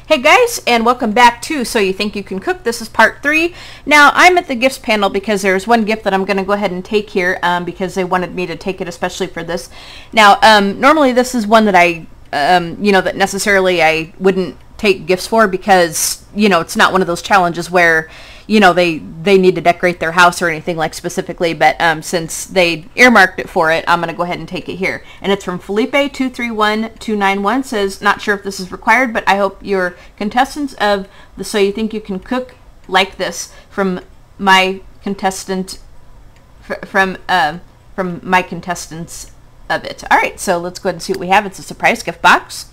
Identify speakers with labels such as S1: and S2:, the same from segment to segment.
S1: Hey guys, and welcome back to So You Think You Can Cook. This is part 3. Now, I'm at the gifts panel because there's one gift that I'm going to go ahead and take here because they wanted me to take it especially for this. Now, normally this is one that I, that necessarily I wouldn't take gifts for because, it's not one of those challenges where, they need to decorate their house or anything like specifically, but since they earmarked it for it, I'm going to go ahead and take it here. And it's from Felipe231291, says, not sure if this is required, but I hope your contestants of the So You Think You Can Cook like this from my contestant, from my contestants of it. All right, so let's go ahead and see what we have. It's a surprise gift box.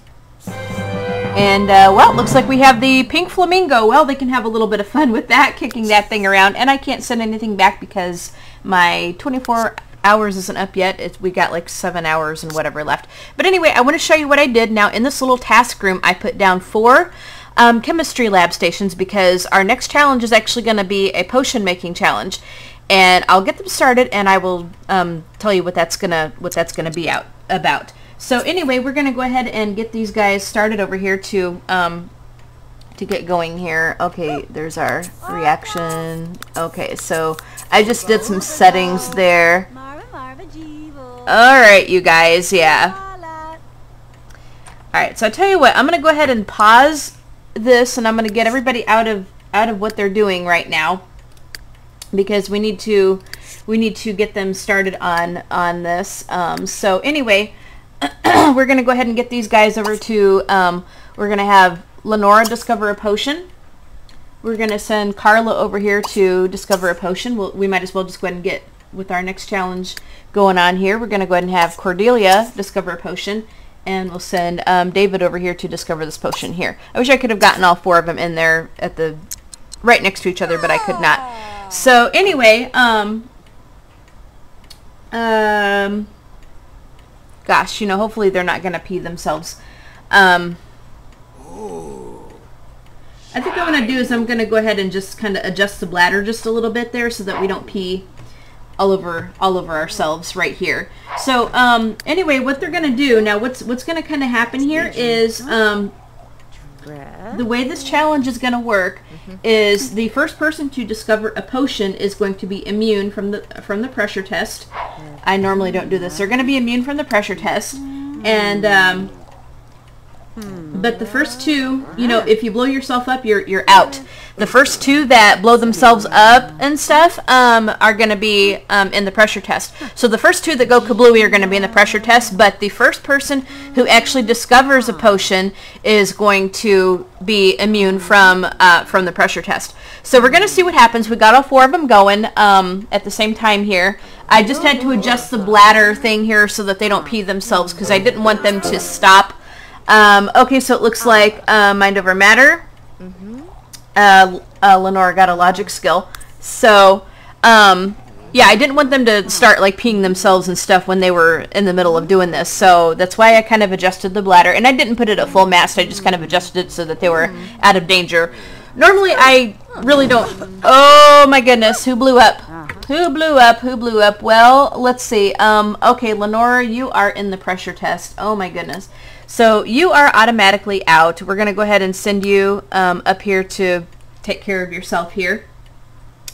S1: And, well, it looks like we have the pink flamingo. Well, they can have a little bit of fun with that, kicking that thing around. And I can't send anything back because my 24 hours isn't up yet. We got like 7 hours and whatever left. But anyway, I want to show you what I did. Now, in this little task room, I put down 4 chemistry lab stations because our next challenge is actually going to be a potion making challenge. And I'll get them started, and I will tell you what that's gonna be about. So anyway, we're going to go ahead and get these guys started over here to get going here. Okay, there's our reaction. Okay, so I just did some settings there. Alright, you guys, yeah. Alright, so I tell you what, I'm going to go ahead and pause this, and I'm going to get everybody out of what they're doing right now because we need to get them started on this. So anyway, we're going to go ahead and get these guys over to, we're going to have Lenora discover a potion. We're going to send Carla over here to discover a potion. We might as well just go ahead and get with our next challenge going on here. We're going to go ahead and have Cordelia discover a potion. And we'll send David over here to discover this potion here. I wish I could have gotten all 4 of them in there at the right next to each other, but I could not. So anyway, gosh, hopefully they're not going to pee themselves. I think what I'm going to do is I'm going to go ahead and just kind of adjust the bladder just a little bit there so that we don't pee all over ourselves right here. So anyway, what they're going to do now, what's going to kind of happen here is the way this challenge is going to work is the first person to discover a potion is going to be immune from the pressure test. I normally don't do this. They're going to be immune from the pressure test, and but the first 2, if you blow yourself up, you're out. The first 2 that blow themselves up and stuff are going to be in the pressure test. So the first 2 that go kablooey are going to be in the pressure test, but the first person who actually discovers a potion is going to be immune from the pressure test. So we're going to see what happens. We got all 4 of them going at the same time here. I just had to adjust the bladder thing here so that they don't pee themselves because I didn't want them to stop. Okay, so it looks like mind over matter. Lenora got a logic skill. So, yeah, I didn't want them to start like peeing themselves and stuff when they were in the middle of doing this. So that's why I kind of adjusted the bladder. And I didn't put it at full mast. I just kind of adjusted it so that they were out of danger. Normally, I really don't... Oh, my goodness. Who blew up? Who blew up? Who blew up? Well, let's see. Okay, Lenora, you are in the pressure test. Oh, my goodness. So you are automatically out. We're going to go ahead and send you up here to take care of yourself here.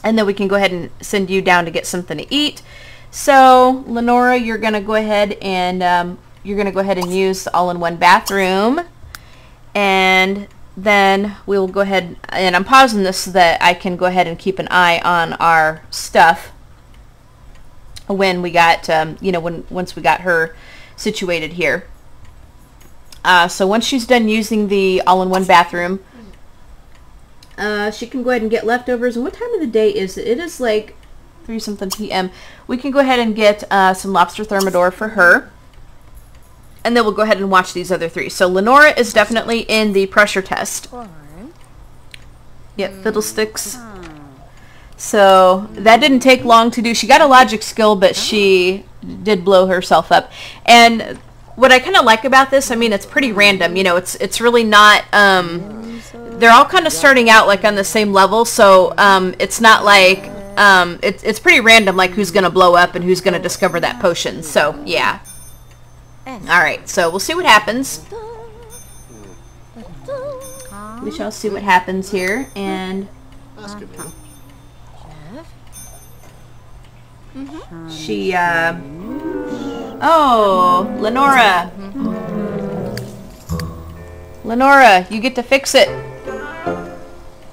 S1: And then we can go ahead and send you down to get something to eat. So, Lenora, you're going to go ahead and use the all-in-one bathroom. And then we'll go ahead, and I'm pausing this so that I can go ahead and keep an eye on our stuff when we got, once we got her situated here. So once she's done using the all-in-one bathroom, she can go ahead and get leftovers. And what time of the day is it? It is like 3-something p.m. We can go ahead and get some lobster thermidor for her. And then we'll go ahead and watch these other 3. So Lenora is definitely in the pressure test. Yep, fiddlesticks. So that didn't take long to do. She got a logic skill, but she did blow herself up. And what I kind of like about this, I mean, it's pretty random. It's really not, they're all kind of starting out like on the same level. So it's not like, it's pretty random, like who's going to blow up and who's going to discover that potion. So, yeah. All right, so we'll see what happens. we shall see what happens here. And she, oh, Lenora. Lenora, you get to fix it.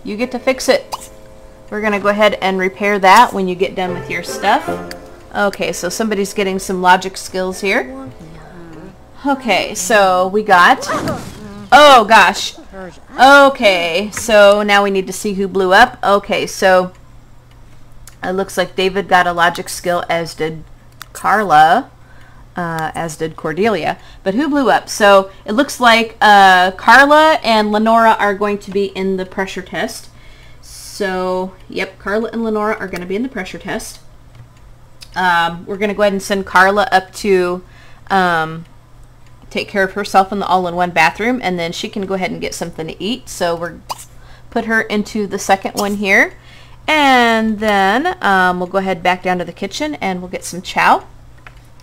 S1: You get to fix it. We're going to go ahead and repair that when you get done with your stuff. Okay, so somebody's getting some logic skills here. Okay, so we got... Oh, gosh. Okay, so now we need to see who blew up. Okay, so it looks like David got a logic skill, as did Carla, as did Cordelia. But who blew up? So it looks like Carla and Lenora are going to be in the pressure test. So, yep, Carla and Lenora are going to be in the pressure test. We're going to go ahead and send Carla up to take care of herself in the all-in-one bathroom, and then she can go ahead and get something to eat. So we're put her into the second one here. And then we'll go ahead back down to the kitchen and we'll get some chow.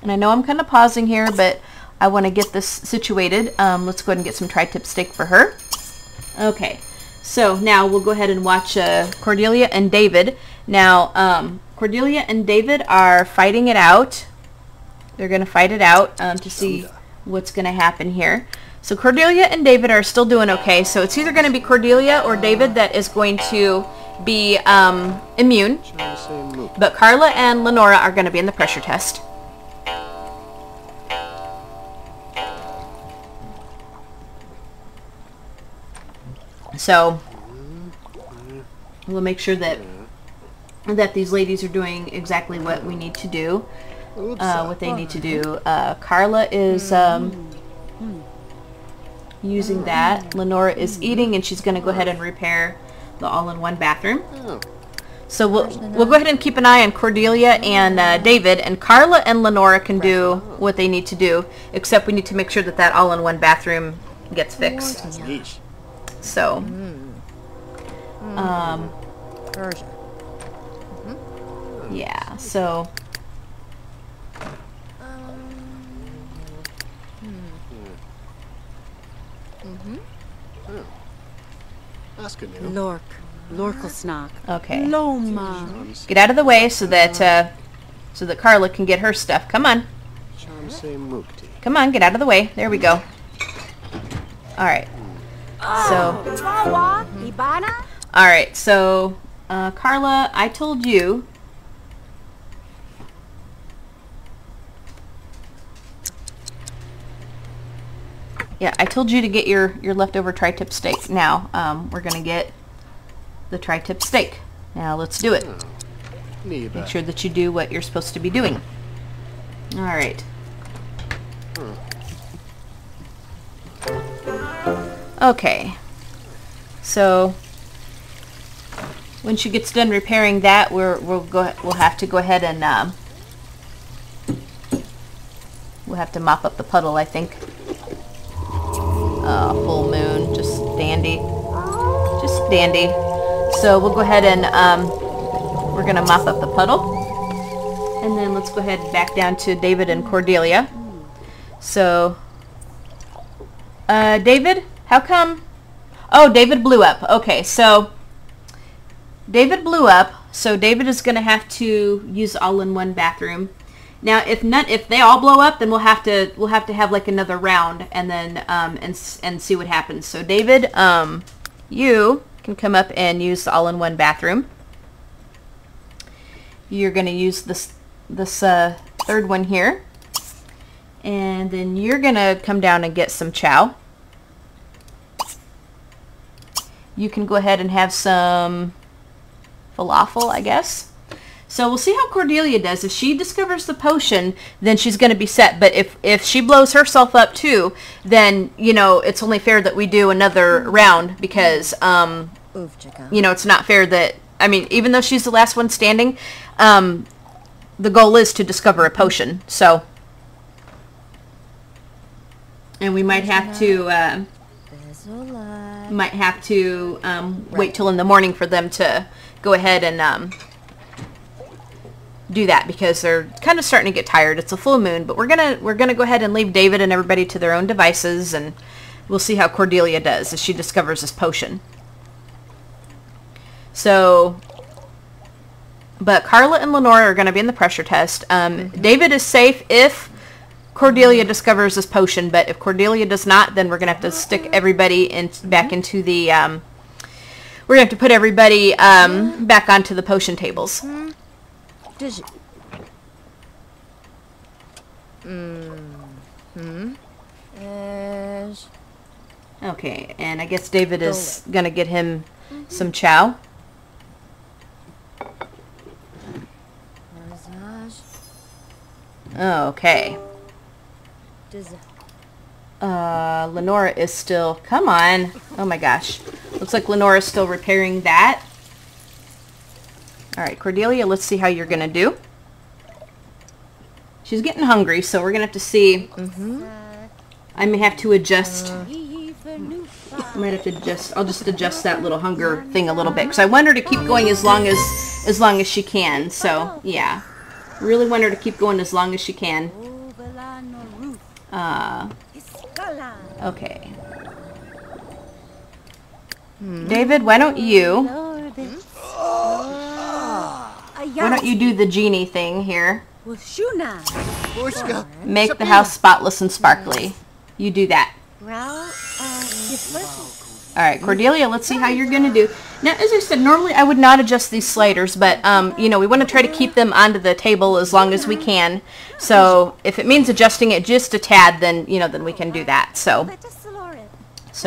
S1: And I know I'm kind of pausing here, but I want to get this situated. Let's go ahead and get some tri-tip steak for her. Okay, so now we'll go ahead and watch Cordelia and David. Now, Cordelia and David are fighting it out. They're going to fight it out to see what's going to happen here. So Cordelia and David are still doing okay. So it's either going to be Cordelia or David that is going to be immune. But Carla and Lenora are going to be in the pressure test. So we'll make sure that these ladies are doing exactly what we need to do, what they need to do. Carla is using that. Lenora is eating, and she's going to go ahead and repair the all-in-one bathroom. So we'll go ahead and keep an eye on Cordelia and David, and Carla and Lenora can do what they need to do, except we need to make sure that that all-in-one bathroom gets fixed. So, yeah, so,
S2: Lorkelsnock.
S1: Okay.
S2: Loma.
S1: Get out of the way so that Carla can get her stuff. Come on. Come on, get out of the way. There we go. All right. So. All right. So, Carla, I told you. Yeah, I told you to get your leftover tri-tip steak. Now, we're gonna get the tri-tip steak. Now let's do it. Make sure that you do what you're supposed to be doing. All right. Okay. So when she gets done repairing that, we'll have to go ahead and we'll have to mop up the puddle, I think. Full moon, just dandy. Just dandy. So we'll go ahead and we're going to mop up the puddle. And then let's go ahead back down to David and Cordelia. So, David, how come? Oh, David blew up. Okay, so David blew up. So David is going to have to use all-in-one bathroom. Now, if they all blow up, then we'll have to have like another round, and then and see what happens. So David, you can come up and use the all-in-one bathroom. You're going to use this third one here, and then you're going to come down and get some chow. You can go ahead and have some falafel, I guess. So we'll see how Cordelia does. If she discovers the potion, then she's going to be set. But if she blows herself up too, then, you know, it's only fair that we do another round because, you know, it's not fair that, I mean, even though she's the last one standing, the goal is to discover a potion. So, and we might have to, wait till in the morning for them to go ahead and, do that because they're kind of starting to get tired. It's a full moon, but we're gonna go ahead and leave David and everybody to their own devices, and we'll see how Cordelia does as she discovers this potion. So, but Carla and Lenora are going to be in the pressure test. David is safe if Cordelia discovers this potion, but if Cordelia does not, then we're going to have to stick everybody back into the, we're going to have to put everybody back onto the potion tables. Okay, and I guess David is going to get him some chow. Okay. Lenora is still... Come on. Oh my gosh. Looks like Lenora is still repairing that. Alright, Cordelia, let's see how you're going to do. She's getting hungry, so we're going to have to see. I may have to adjust. I might have to adjust. I'll just adjust that little hunger thing a little bit, because I want her to keep going as long as she can. So, yeah. Really want her to keep going as long as she can. Okay. David, why don't you do the genie thing here? Make the house spotless and sparkly. You do that. Alright, Cordelia, let's see how you're going to do. Now, as I said, normally I would not adjust these sliders, but, you know, we want to try to keep them onto the table as long as we can. So, if it means adjusting it just a tad, then, you know, then we can do that. So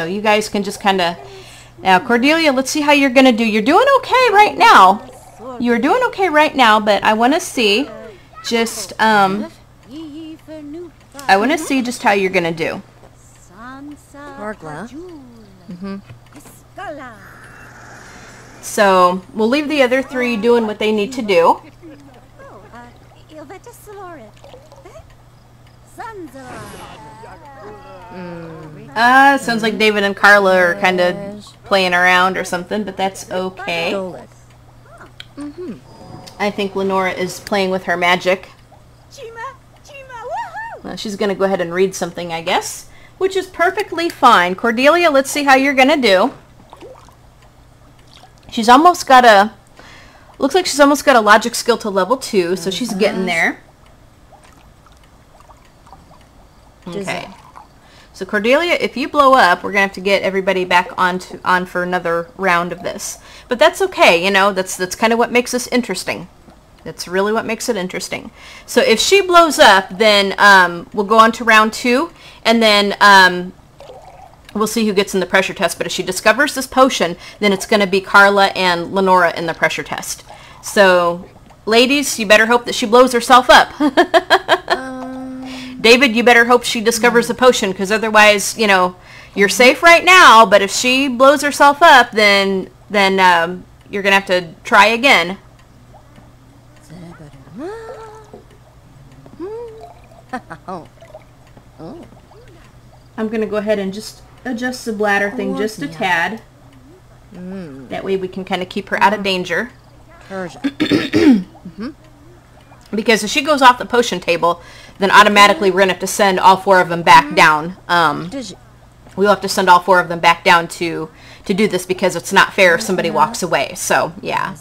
S1: you guys can just kind of... Now, Cordelia, let's see how you're going to do. You're doing okay right now. You're doing okay right now, but I want to see just, I want to see just how you're going to do. So, we'll leave the other three doing what they need to do. Sounds like David and Carla are kind of playing around or something, but that's okay. I think Lenora is playing with her magic. Well, she's going to go ahead and read something, I guess, which is perfectly fine. Cordelia, let's see how you're going to do. She's almost got a... Looks like she's almost got a logic skill to level 2, so she's getting there. Okay. So Cordelia, if you blow up, we're going to have to get everybody back on for another round of this. But that's okay, you know, that's kind of what makes this interesting. That's really what makes it interesting. So if she blows up, then we'll go on to round 2, and then we'll see who gets in the pressure test. But if she discovers this potion, then it's going to be Carla and Lenora in the pressure test. So, ladies, you better hope that she blows herself up. David, you better hope she discovers the potion, because otherwise, you know, you're safe right now, but if she blows herself up, then you're going to have to try again. I'm going to go ahead and just adjust the bladder thing just a tad. That way we can kind of keep her out of danger. Because if she goes off the potion table, then automatically we're going to have to send all 4 of them back down. We'll have to send all 4 of them back down to do this, because it's not fair if somebody walks away. So, yeah.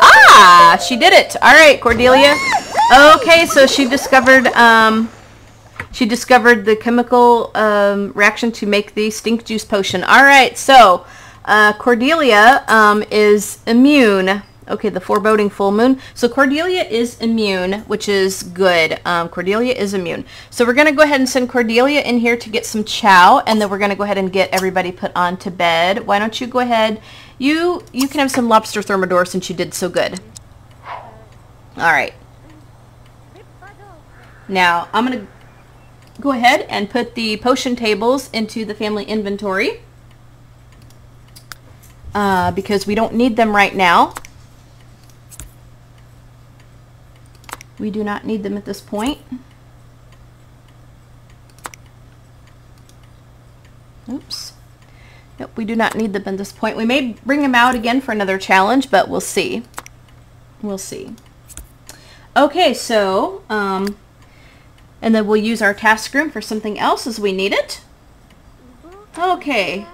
S1: Ah! She did it! Alright, Cordelia. Okay, so she discovered the chemical reaction to make the stink juice potion. Alright, so Cordelia is immune. Okay, the foreboding full moon. So Cordelia is immune, which is good. Cordelia is immune. So we're going to go ahead and send Cordelia in here to get some chow, and then we're going to go ahead and get everybody put on to bed. Why don't you go ahead? You can have some lobster thermidor since you did so good. Alright. Now, I'm going to go ahead and put the potion tables into the family inventory. Because we don't need them right now. We do not need them at this point. Oops. Nope, we do not need them at this point. We may bring them out again for another challenge, but we'll see. We'll see. Okay, so And then we'll use our task room for something else as we need it. Okay.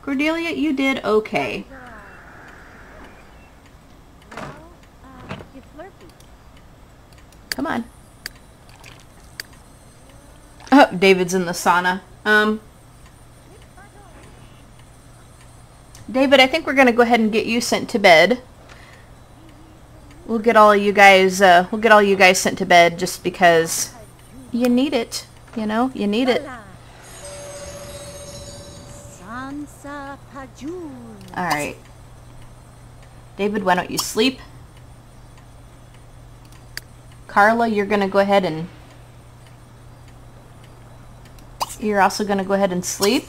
S1: Cordelia, you did okay. Come on. Oh, David's in the sauna. David, I think we're gonna go ahead and get you sent to bed. We'll get all you guys sent to bed just because you need it. You know, you need it. All right. David, why don't you sleep? Carla, you're gonna go ahead and you're also gonna go ahead and sleep.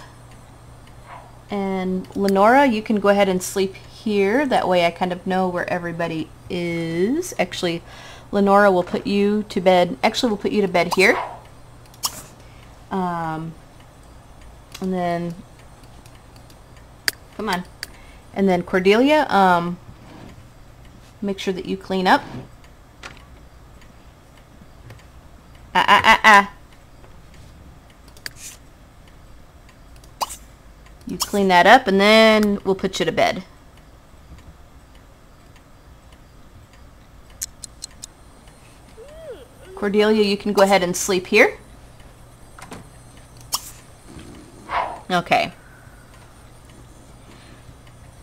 S1: And Lenora, you can go ahead and sleep here. That way I kind of know where everybody is. Actually, Lenora will put you to bed. Actually, we'll put you to bed here. And then, come on. And then Cordelia, make sure that you clean up. You clean that up, and then we'll put you to bed. Cordelia, you can go ahead and sleep here. Okay.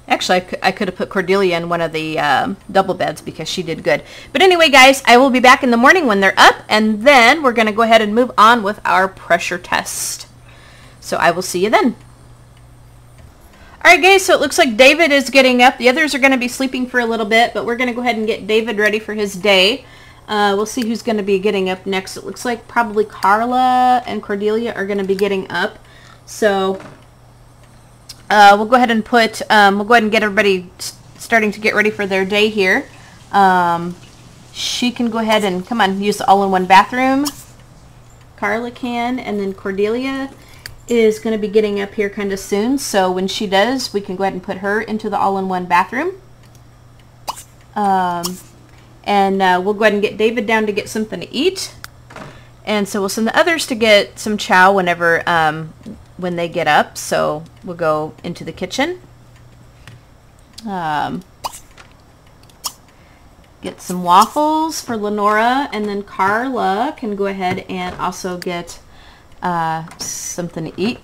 S1: Actually, I could have put Cordelia in one of the double beds because she did good. But anyway, guys, I will be back in the morning when they're up, and then we're going to go ahead and move on with our pressure test. So I will see you then. Alright guys, so it looks like David is getting up. The others are going to be sleeping for a little bit, but we're going to go ahead and get David ready for his day. We'll see who's going to be getting up next. It looks like probably Carla and Cordelia are going to be getting up. So we'll go ahead and get everybody starting to get ready for their day here. She can go ahead and, come on, use the all-in-one bathroom. Carla can, and then Cordelia is going to be getting up here kind of soon, so when she does, we can go ahead and put her into the all-in-one bathroom. And we'll go ahead and get David down to get something to eat, and so we'll send the others to get some chow whenever when they get up. So we'll go into the kitchen, get some waffles for Lenora, and then Carla can go ahead and also get something to eat.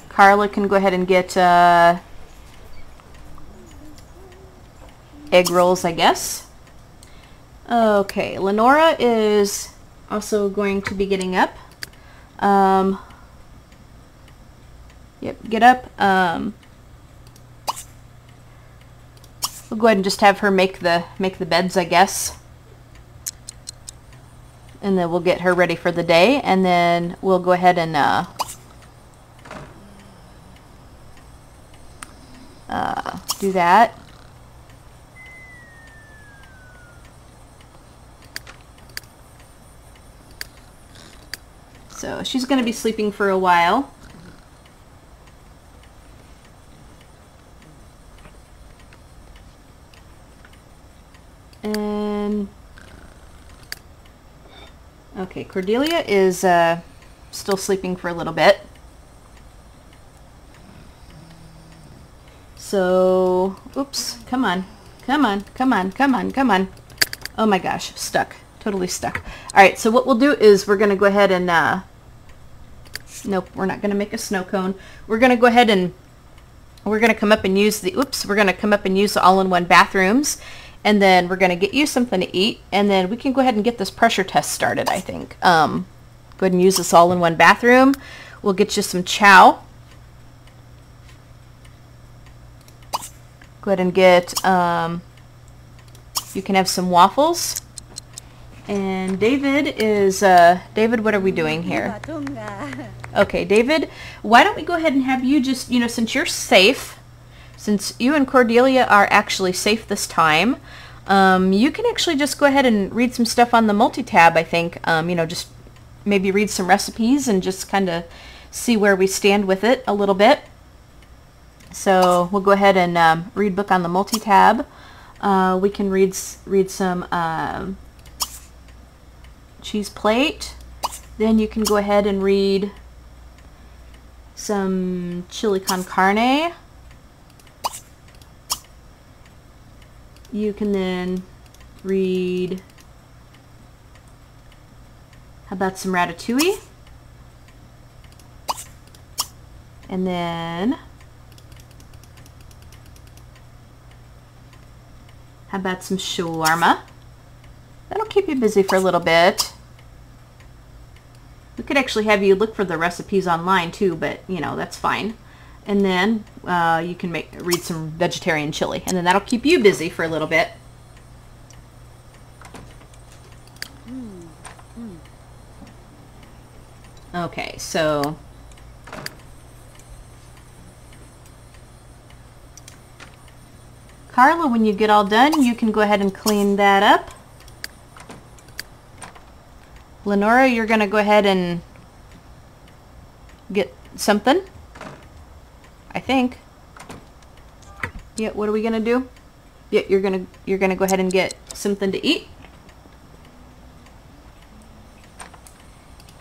S1: Carla can go ahead and get egg rolls, I guess. Okay, Lenora is also going to be getting up. Yep, get up. We'll go ahead and just have her make the beds, I guess. And then we'll get her ready for the day, and then we'll go ahead and do that. So she's going to be sleeping for a while. And okay, Cordelia is still sleeping for a little bit. So, oops, come on. Come on, come on, come on, come on. Oh my gosh, stuck. Totally stuck. Alright, so what we'll do is we're going to go ahead and, nope, we're not going to make a snow cone. We're going to go ahead and, we're going to come up and use the, we're going to come up and use the all-in-one bathrooms. And then we're going to get you something to eat, and then we can go ahead and get this pressure test started, I think. Go ahead and use this all-in-one bathroom. We'll get you some chow. Go ahead and get, you can have some waffles. And David is, David, what are we doing here? Okay, David, why don't we go ahead and have you just, you know, since you're safe, since you and Cordelia are actually safe this time, you can actually just go ahead and read some stuff on the multi-tab, I think. You know, just maybe read some recipes and just kind of see where we stand with it a little bit. So we'll go ahead and read book on the multi-tab. We can read some cheese plate. Then you can go ahead and read some chili con carne. You can then read, how about some ratatouille? And then, how about some shawarma? That'll keep you busy for a little bit. We could actually have you look for the recipes online too, but you know, that's fine. And then you can read some vegetarian chili, and then that'll keep you busy for a little bit. Okay, so Carla, when you get all done, you can go ahead and clean that up. Lenora, you're going to go ahead and get something, I think. Yeah, what are we going to do? Yeah, you're going to go ahead and get something to eat.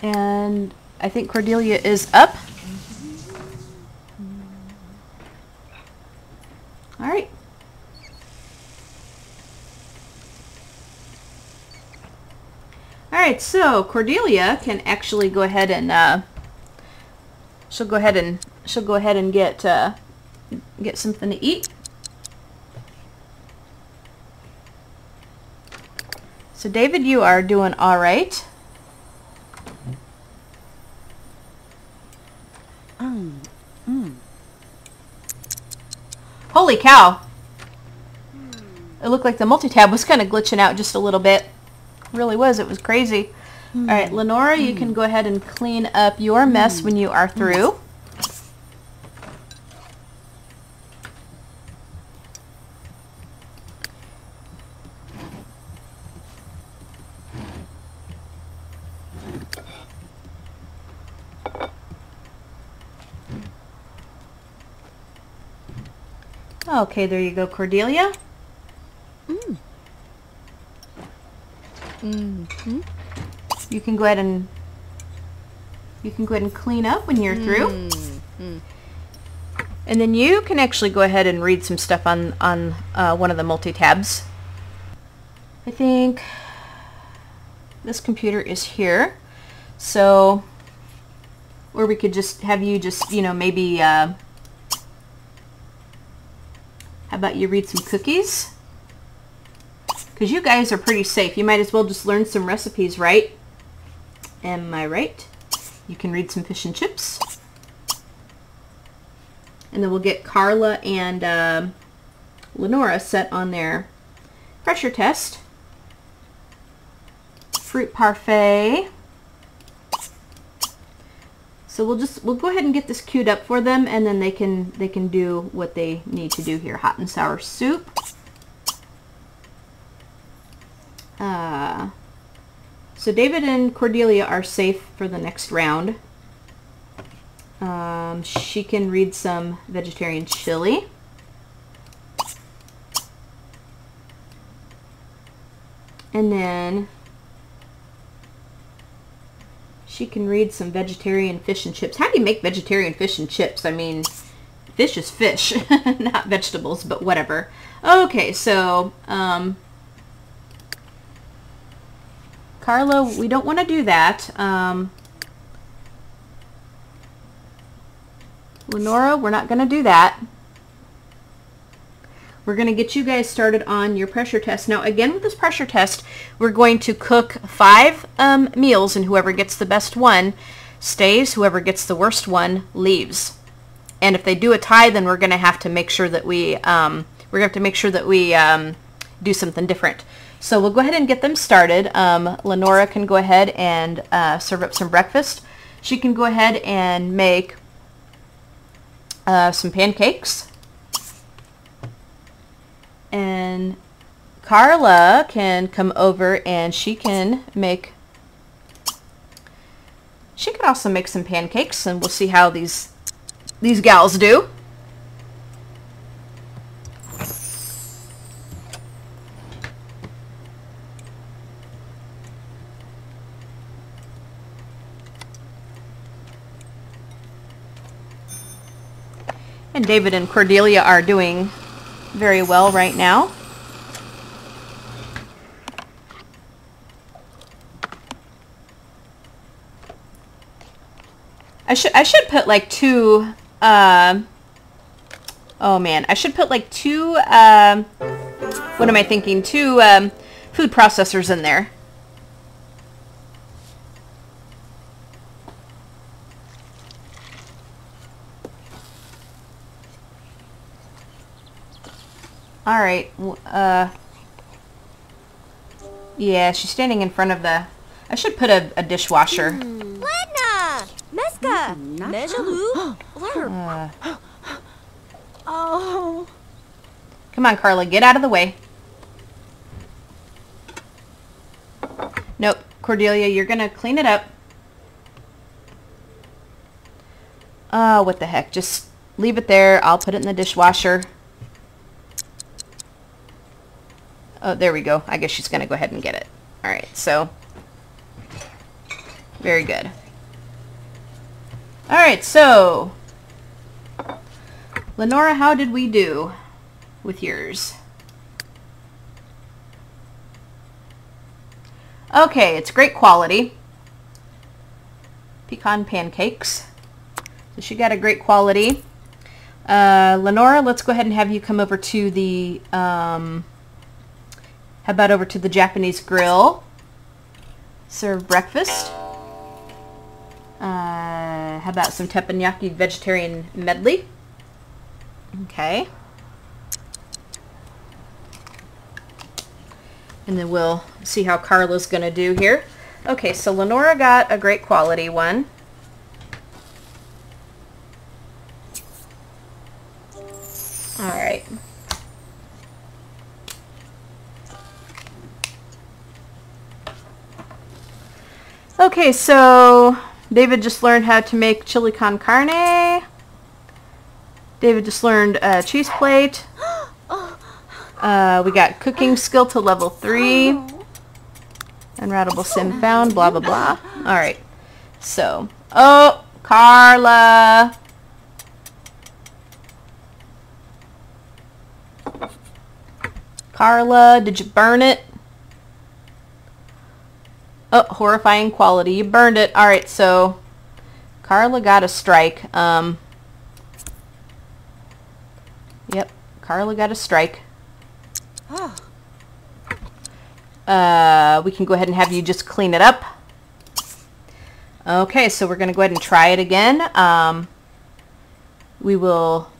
S1: And I think Cordelia is up. All right. All right, so Cordelia can actually go ahead and she'll go ahead and get something to eat. So David, you are doing all right. Holy cow! It looked like the multi-tab was kind of glitching out just a little bit. It really was. It was crazy. All right, Lenora, you can go ahead and clean up your mess when you are through. Okay, there you go, Cordelia. You can go ahead and clean up when you're through. And then you can actually go ahead and read some stuff on one of the multi-tabs. I think this computer is here. So, or we could just have you just, you know, maybe how about you read some cookies? Because you guys are pretty safe. You might as well just learn some recipes, right? Am I right? You can read some fish and chips. And then we'll get Carla and Lenora set on their pressure test. Fruit parfait. So we'll go ahead and get this queued up for them, and then they can do what they need to do here. Hot and sour soup. So David and Cordelia are safe for the next round. She can read some vegetarian chili. And then she can read some vegetarian fish and chips. How do you make vegetarian fish and chips? I mean, fish is fish, not vegetables, but whatever. Okay, so Carla, we don't want to do that. Lenora, we're not going to do that. We're going to get you guys started on your pressure test. Now, again, with this pressure test, we're going to cook 5 meals, and whoever gets the best one stays. Whoever gets the worst one leaves. And if they do a tie, then we're going to have to make sure that we do something different. So we'll go ahead and get them started. Lenora can go ahead and serve up some breakfast. She can go ahead and make some pancakes. And Carla can come over and she can also make some pancakes, and we'll see how these gals do. And David and Cordelia are doing very well right now. I should put like two, oh man, I should put like two, what am I thinking, two food processors in there. All right, yeah, she's standing in front of the, I should put a dishwasher.
S3: Ledna! Meska! Mejalu!
S2: Oh.
S1: Come on, Carla, get out of the way. Nope, Cordelia, you're gonna clean it up. Oh, what the heck, just leave it there. I'll put it in the dishwasher. Oh, there we go. I guess she's gonna go ahead and get it. All right, so very good. All right, so Lenora, how did we do with yours? Okay, it's great quality. Pecan pancakes. So she got a great quality. Lenora, let's go ahead and have you come over to the, how about over to the Japanese grill? Serve breakfast. How about some teppanyaki vegetarian medley? Okay. And then we'll see how Carla's going to do here. Okay, so Lenora got a great quality one. All right. Okay, so David just learned how to make chili con carne. David just learned cheese plate. We got cooking skill to level 3. Unroutable sim found, blah, blah, blah. All right. So, oh, Carla. Carla, did you burn it? Oh, horrifying quality. You burned it. All right, so Carla got a strike. Yep, Carla got a strike. We can go ahead and have you just clean it up. Okay, so we're going to go ahead and try it again. We will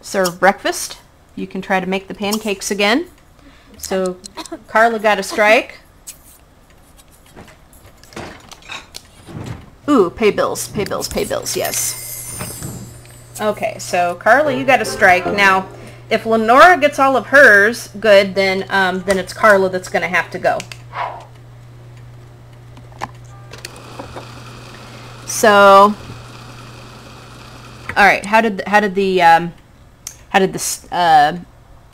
S1: serve breakfast. You can try to make the pancakes again. So Carla got a strike. Ooh, pay bills, pay bills, pay bills, yes. Okay, so Carla, you got a strike. Now, if Lenora gets all of hers good, then it's Carla that's going to have to go. So, all right, how did this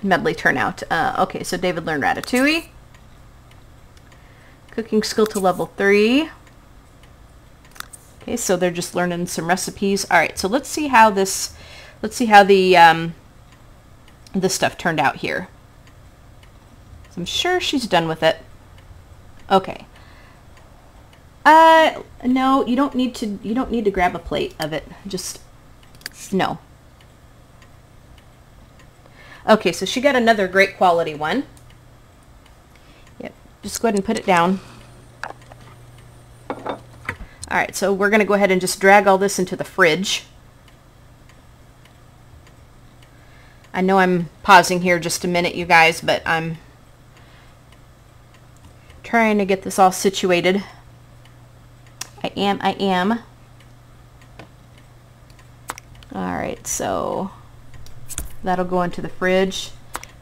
S1: medley turn out? Okay, so David learned ratatouille. Cooking skill to level 3. Okay, so they're just learning some recipes. All right, so let's see how this, this stuff turned out here. So I'm sure she's done with it. Okay. No, you don't need to grab a plate of it. Just, no. Okay, so she got another great quality one. Yep, just go ahead and put it down. All right, so we're going to go ahead and just drag all this into the fridge. I know I'm pausing here just a minute, you guys, but I'm trying to get this all situated. I am. All right, so that'll go into the fridge.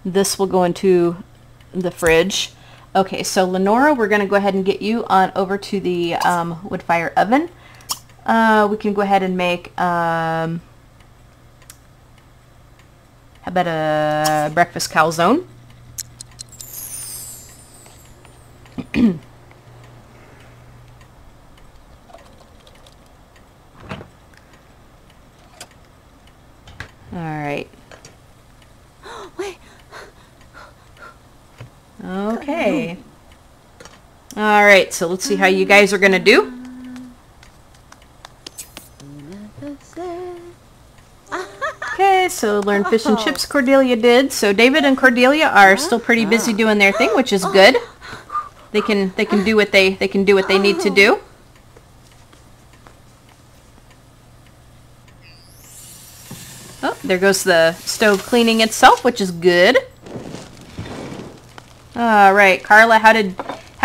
S1: This will go into the fridge. Okay, so Lenora, we're going to go ahead and get you on over to the wood fire oven. We can go ahead and make, how about a breakfast calzone? All right.
S2: Wait.
S1: Okay. All right, so let's see how you guys are going to do. Okay, so learn fish and chips Cordelia did. So David and Cordelia are still pretty busy doing their thing, which is good. They can do what they need to do. Oh, there goes the stove cleaning itself, which is good. All right, Carla, how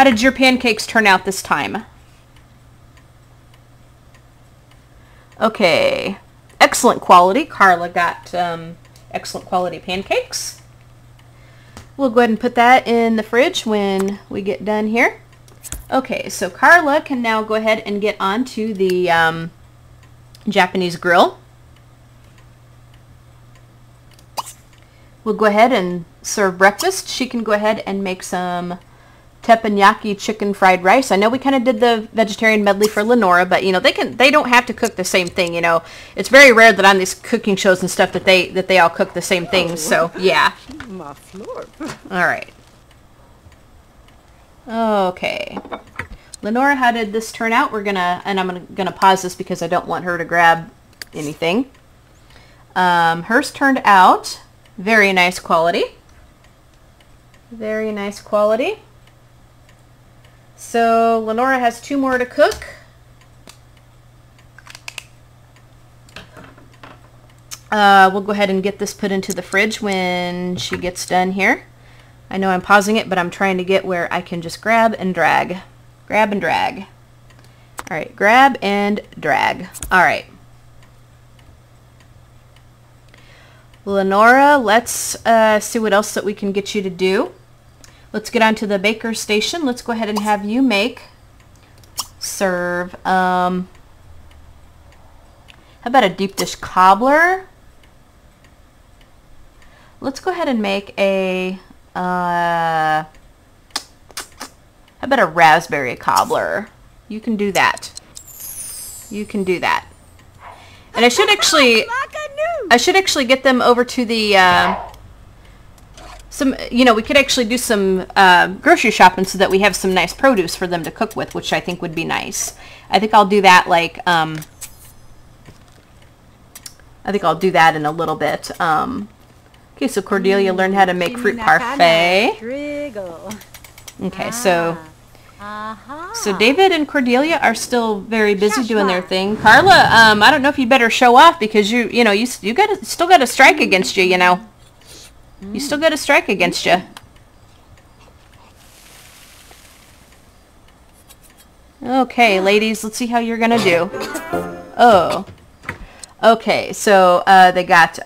S1: did your pancakes turn out this time? Okay, excellent quality. Carla got excellent quality pancakes. We'll go ahead and put that in the fridge when we get done here. Okay, so Carla can now go ahead and get onto the Japanese grill. We'll go ahead and serve breakfast. She can go ahead and make some teppanyaki chicken fried rice. I know we kind of did the vegetarian medley for Lenora, but you know they don't have to cook the same thing. You know, it's very rare that on these cooking shows and stuff that they all cook the same things. So yeah.
S2: My floor.
S1: All right. Okay. Lenora, how did this turn out? I'm gonna pause this because I don't want her to grab anything. Hers turned out very nice quality. Very nice quality. So Lenora has 2 more to cook. We'll go ahead and get this put into the fridge when she gets done here. I know I'm pausing it, but I'm trying to get where I can just grab and drag. Grab and drag. All right, grab and drag. All right. Lenora, let's see what else that we can get you to do. Let's get on to the baker's station. Let's go ahead and have you serve, how about a deep dish cobbler? Let's go ahead and make a, how about a raspberry cobbler? You can do that. You can do that. And I should actually get them over to the, we could actually do some grocery shopping so that we have some nice produce for them to cook with, which I think would be nice. I think I'll do that in a little bit. Okay, so Cordelia learned how to make fruit parfait. Okay, so David and Cordelia are still very busy doing their thing. Carla, I don't know if you better show off because you still got a strike against you, you know. You still got a strike against you. Okay, ladies, let's see how you're gonna do. Oh. Okay, so they got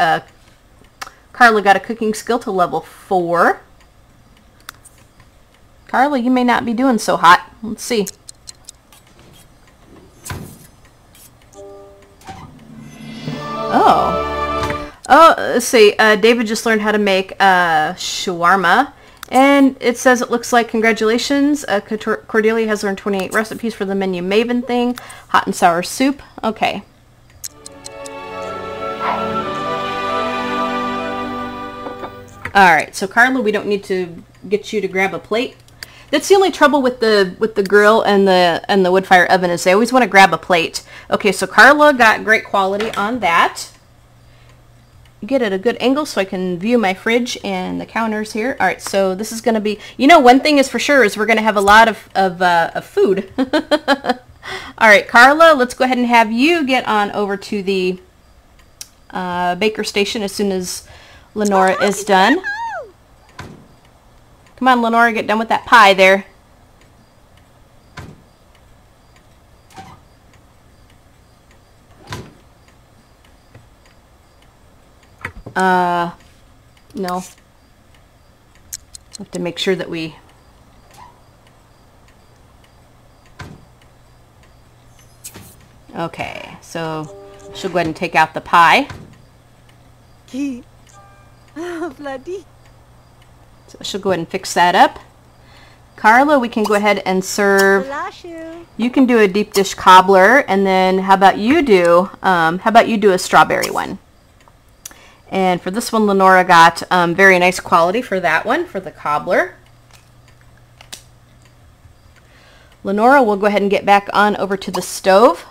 S1: Carla got a cooking skill to level 4. Carla, you may not be doing so hot. Let's see. Oh, let's see. David just learned how to make shawarma. And it says it looks like congratulations. Cordelia has learned 28 recipes for the menu Maven thing. Hot and sour soup. Okay. Alright, so Carla, we don't need to get you to grab a plate. That's the only trouble with the grill and the wood fire oven is they always want to grab a plate. Okay, so Carla got great quality on that. Get at a good angle so I can view my fridge and the counters here. All right, so this is going to be, one thing is for sure is we're going to have a lot of food. All right, Carla, let's go ahead and have you get on over to the baker station as soon as Lenora is done. Come on, Lenora, get done with that pie there. No. Have to make sure that we... Okay, so she'll go ahead and take out the pie. So she'll go ahead and fix that up. Carla, we can go ahead and serve. You can do a deep dish cobbler, and then how about you do a strawberry one? And for this one, Lenora got very nice quality for that one, for the cobbler. Lenora will go ahead and get back on over to the stove.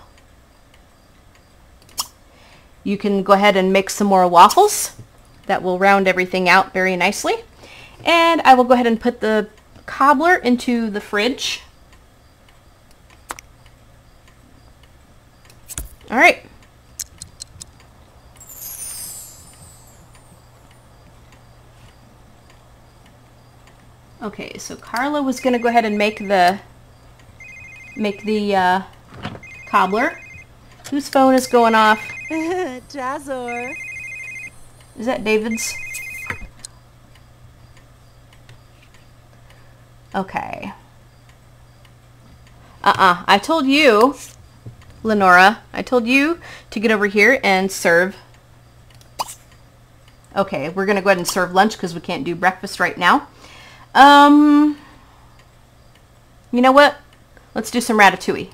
S1: You can go ahead and make some more waffles. That will round everything out very nicely. And I will go ahead and put the cobbler into the fridge. All right. Okay, so Carla was going to go ahead and make the cobbler. Whose phone is going off?
S2: Jazor.
S1: Is that David's? Okay. I told you, Lenora, I told you to get over here and serve. Okay, we're going to go ahead and serve lunch because we can't do breakfast right now. You know what? Let's do some ratatouille.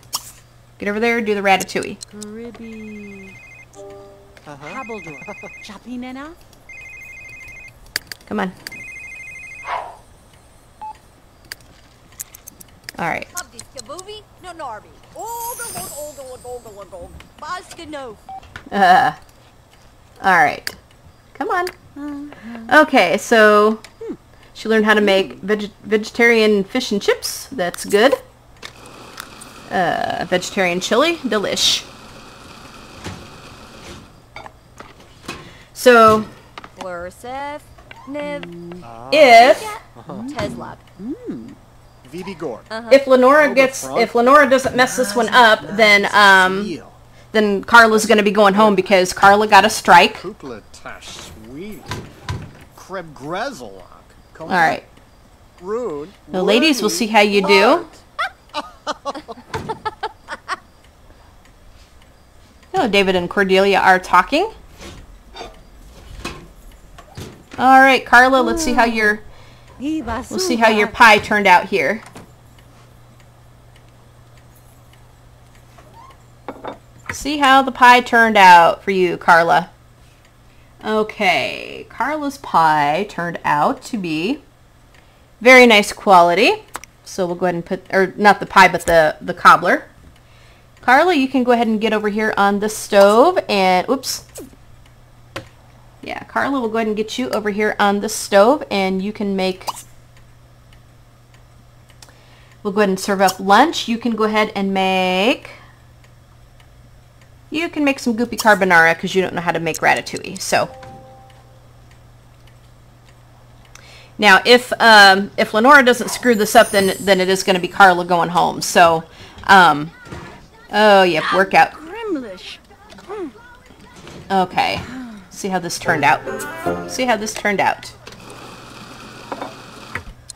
S1: Get over there, do the ratatouille.
S2: Caribbean. Habaldor. Chapinena.
S1: Come on. All right. All right. Come on. Okay, so she learned how to make vegetarian fish and chips. That's good. Vegetarian chili. Delish. So, if if Lenora doesn't mess this one up, then Carla's going to be going home because Carla got a strike. All right. The ladies, we'll see how you do. Hello, David and Cordelia are talking. All right, Carla, let's see how your pie turned out here. See how the pie turned out for you, Carla. Okay, Carla's pie turned out to be very nice quality. So we'll go ahead and put, or not the pie, but the cobbler. Carla, you can go ahead and get over here on the stove and, oops. Yeah, Carla will go ahead and get you over here on the stove and you can make, we'll go ahead and serve up lunch. You can go ahead and make, you can make some goopy carbonara because you don't know how to make ratatouille. So now if Lenora doesn't screw this up, then it is going to be Carla going home. So, oh, yep, workout. Okay. See how this turned out. See how this turned out.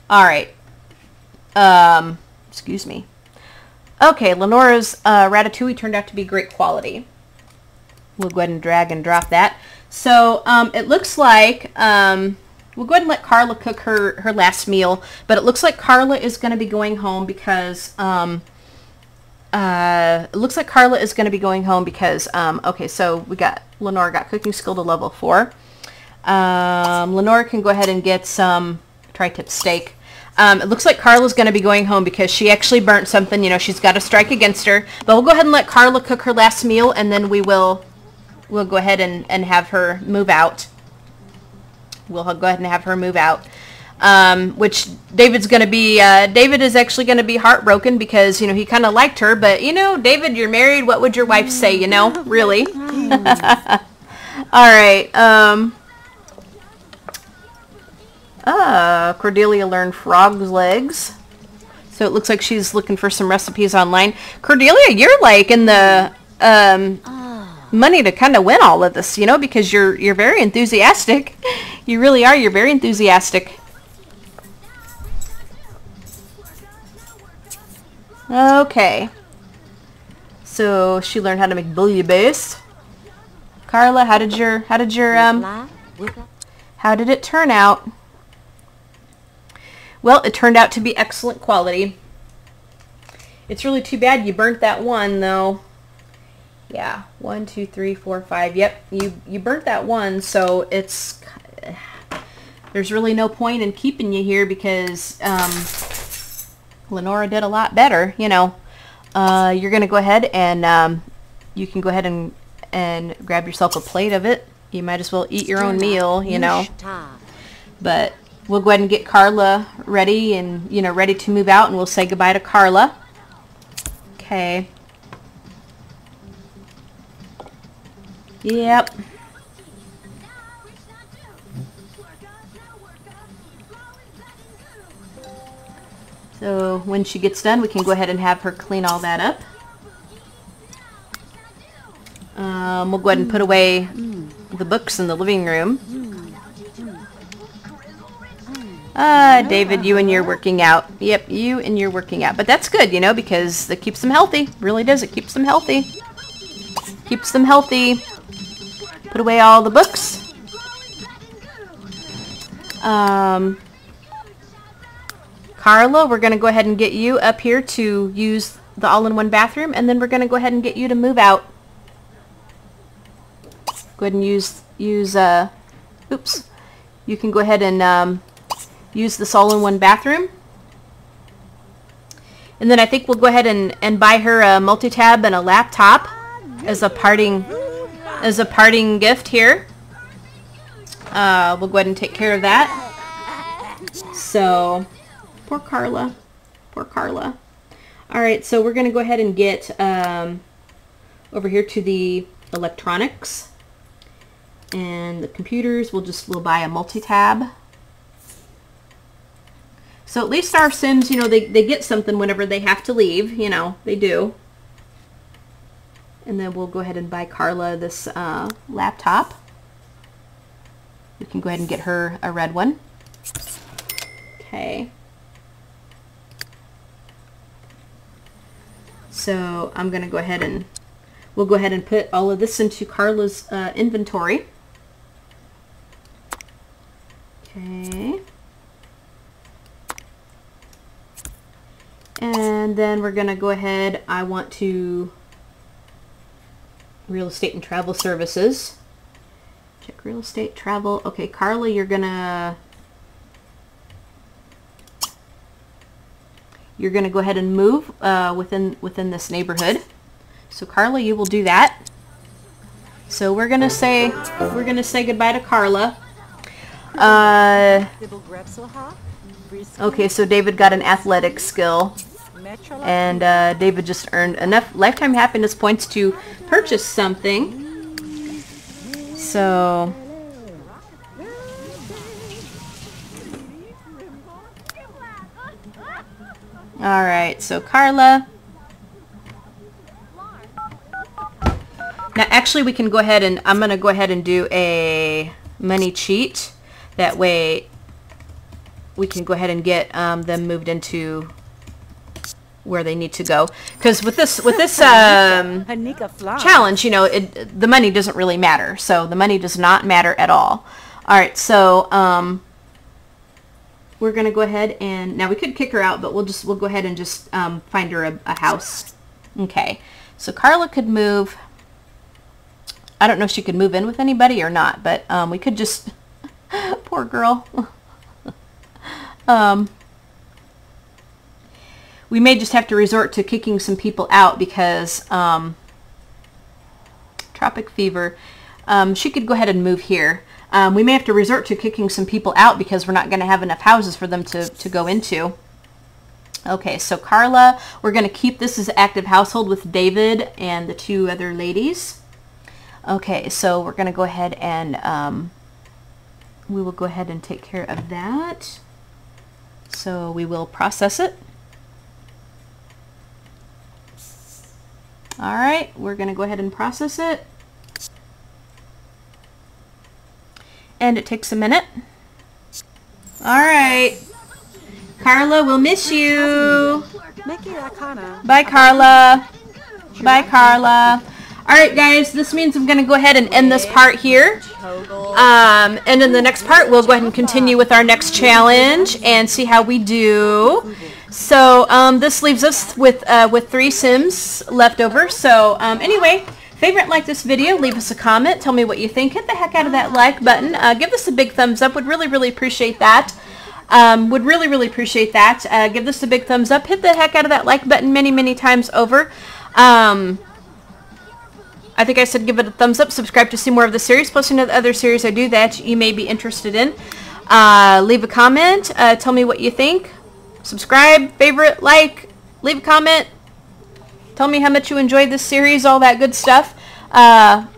S1: All right. Excuse me. Okay, Lenora's ratatouille turned out to be great quality. We'll go ahead and drag and drop that. So it looks like we'll go ahead and let Carla cook her last meal, but it looks like Carla is going to be going home because it looks like Carla is going to be going home because okay, so we got Lenora got cooking skill to level 4. Lenora can go ahead and get some tri-tip steak. It looks like Carla's going to be going home because she actually burnt something. You know, she's got a strike against her. But we'll go ahead and let Carla cook her last meal, and then we'll go ahead and have her move out. We'll go ahead and have her move out. Which David's going to be, David is actually going to be heartbroken because, you know, he kind of liked her. But, you know, David, you're married. What would your wife say, you know? Really? All right. Cordelia learned frog's legs. So it looks like she's looking for some recipes online. Cordelia, you're like in the money to kind of win all of this, you know, because you're very enthusiastic. You really are. You're very enthusiastic. Okay. So she learned how to make bouillabaisse. Carla, how did it turn out? Well, it turned out to be excellent quality. It's really too bad you burnt that one, though. Yeah, 1, 2, 3, 4, 5. Yep, you burnt that one, so it's there's really no point in keeping you here because Lenora did a lot better, you know. You're gonna go ahead and you can go ahead and grab yourself a plate of it. You might as well eat your own meal, you know. But we'll go ahead and get Carla ready and, you know, ready to move out, and we'll say goodbye to Carla. Okay. Yep. So when she gets done, we can go ahead and have her clean all that up. We'll go ahead and put away the books in the living room. David, you and you're working out. Yep, you and you're working out. But that's good, you know, because it keeps them healthy. Really does. It keeps them healthy. Keeps them healthy. Put away all the books. Carla, we're going to go ahead and get you up here to use the all-in-one bathroom, and then we're going to go ahead and get you to move out. Go ahead and use oops. You can go ahead and use this all-in-one bathroom. And then I think we'll go ahead and buy her a multi-tab and a laptop as a parting gift here. We'll go ahead and take care of that. So, poor Carla. Poor Carla. Alright, so we're going to go ahead and get over here to the electronics. And the computers, we'll buy a multi-tab. So at least our Sims, you know, they get something whenever they have to leave, you know, they do. And then we'll go ahead and buy Carla this laptop. We can go ahead and get her a red one. Okay. So I'm going to go ahead and we'll go ahead and put all of this into Carla's inventory. Okay. And then we're going to go ahead, I want to real estate and travel services. Check real estate, travel. Okay, Carla, you're going to go ahead and move within this neighborhood. So Carla, you will do that. So we're going to say goodbye to Carla. Okay, so David got an athletic skill, and David just earned enough lifetime happiness points to purchase something. So alright, so Carla. Now actually we can go ahead and I'm going to go ahead and do a money cheat. That way we can go ahead and get them moved into where they need to go. Because with this challenge, you know, the money doesn't really matter. So the money does not matter at all. All right, so we're gonna go ahead and now we could kick her out, but we'll go ahead and just find her a house. Okay, so Carla could move. I don't know if she could move in with anybody or not, but we could just. Poor girl. We may just have to resort to kicking some people out because tropic fever. She could go ahead and move here. We may have to resort to kicking some people out because we're not going to have enough houses for them to go into. Okay, so Carla, we're going to keep this as active household with David and the two other ladies. Okay, so we're going to go ahead and we will go ahead and take care of that. So we will process it. All right, we're going to go ahead and process it. And it takes a minute. All right. Carla, we'll miss you. Bye, Carla. Bye, Carla. All right, guys, this means I'm going to go ahead and end this part here. And in the next part, we'll go ahead and continue with our next challenge and see how we do. So this leaves us with 3 Sims left over. So anyway, favorite and like this video. Leave us a comment. Tell me what you think. Hit the heck out of that like button. Give us a big thumbs up. Would really, really appreciate that. Would really, really appreciate that. Give this a big thumbs up. Hit the heck out of that like button many, many times over. I think I said give it a thumbs up. Subscribe to see more of the series, plus any other series I do that you may be interested in. Leave a comment. Tell me what you think. Subscribe, favorite, like, leave a comment. Tell me how much you enjoyed this series, all that good stuff. Have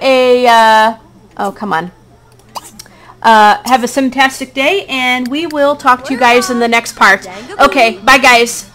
S1: a, oh, come on. Have a fantastic day, and we will talk to you guys in the next part. Okay, bye guys.